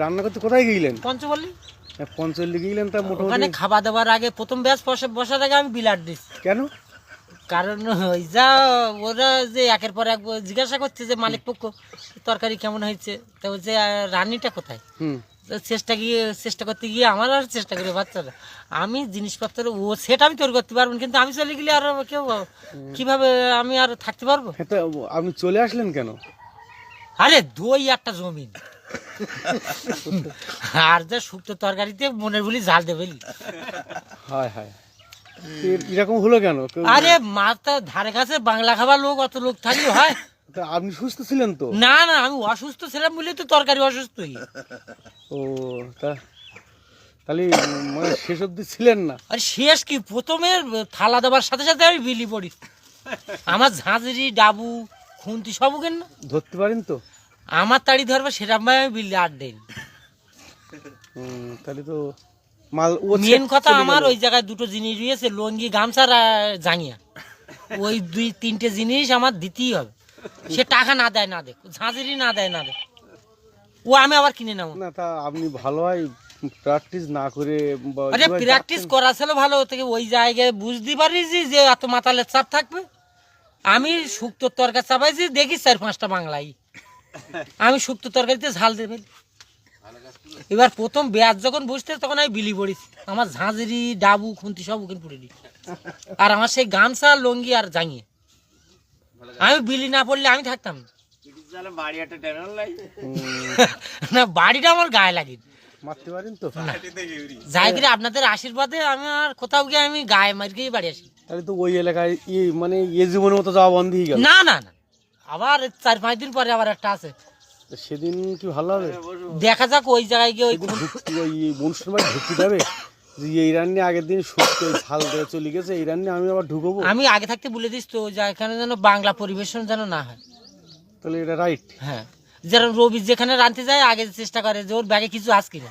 রান্না করতে কোথায় গিয়েছিলেন? পঞ্চপল্লী। পঞ্চল্লি গিয়েছিলেন, তা ওখানে মোটামুটি খাওয়া দাওয়ার আগে প্রথম ব্যাচ বসার আগে আমি বিলাট দিচ্ছি। কেন? কারণ ওই যা ওরা যে একের পর এক জিজ্ঞাসা করছে যে মালিক পক্ষ তরকারি কেমন হয়েছে, তা বলছে রান্নিটা কোথায়। তো চেষ্টা করতে গিয়ে আমার আর চেষ্টা করে বাচ্চারা আমি জিনিসপত্র ও সেটা আমি তৈরি করতে পারবো, কিন্তু আমি চলে গেলে আর কেউ কিভাবে আমি আর থাকতে পারবো। হ্যাঁ, তা আপনি চলে আসলেন কেন? আরে দই একটা জমিন আর যা শুক্তো তরকারিতে মনের বলি ঝাল দেবে। হায় হায়, এরকম হলো কেন? আরে মাথা ধারে কাছে বাংলা খাবার লোক অত লোক থাকলে হয়? তা আপনি সুস্থ ছিলেন তো? না না, আমি অসুস্থ ছিলাম বলে তো তরকারি অসুস্থই। ও তাহলে মানে শেষ অবধি ছিলেন না? আরে শেষ কি, প্রথমে থালা দেওয়ার সাথে সাথে আমি বিলি পড়ি। আমার ঝাঁঝরি ডাবু খুন্তি সব কেন ধরতে পারেন তো? আমার তাড়ি ধরবে সেরকম ভাবে আমি বিলি আট দেন। তাহলে তো মাল মেন কথা আমার ওই জায়গায় দুটো জিনিস রয়েছে, লঙ্গি গামছার আর জাঙ্গিয়া। ওই 2-3টে জিনিস আমার দিতেই হবে, সে টাকা না দেয় না দেখ, ঝাঁঝরি না দেয় না দেখ, ও আমি আবার কিনে নেবো না। তা আপনি ভালো হয় প্র্যাকটিস না করে আরে প্র্যাকটিস করা ছিল ভালো থেকে ওই জায়গায় বুঝতে পারিছি যে এত মাতালের চাপ থাকবে। আমি শুক্তো তরকারি চাপাইছি দেখি 4-5টা বাংলাই, আমি শুক্তো তরকারিতে ঝাল দেবে। এবার প্রথম ব্যাচ যখন বুঝতে তখন আমি বিলি পড়িস, আমার ঝাঁঝরি ডাবু খুন্তি সব ওখানে পড়ে দিই, আর আমার সেই গামছা লঙ্গি আর জাঙিয়ে। আমি বিলি না পড়লে আমি থাকতাম না, বাড়িটা আমার গায়ে লাগে। মারতে পারেন তো? যাই করে আপনাদের আশীর্বাদে আমি আর কোথাও গিয়ে আমি গায়ে মার গিয়ে বাড়ি আসি। তাহলে তো ওই এলাকায় মানে জীবনের মতো যাওয়া বন্ধ হয়ে গেল। না না না, আবার 4-5 দিন পরে আবার একটা আছে, সেদিন কি ভালো হবে? দেখা যাক ওই জায়গায় গিয়ে ওই অনুষ্ঠান বাড়ি ঢুকতে যাবে যে এই রান্নি আগের দিন শুক্তো ঝাল দিয়ে চলে গেছে, এই রান্নি আমি আবার ঢুকবো। আমি আগে থাকতে বলে দিস তো যে এখানে যেন বাংলা পরিবেশন যেন না হয়। তাহলে এটা রাইট। হ্যাঁ, যারা রবি যেখানে রাঁধতে যায় আগে চেষ্টা করে যে ওর ব্যাগে কিছু আস কিনা।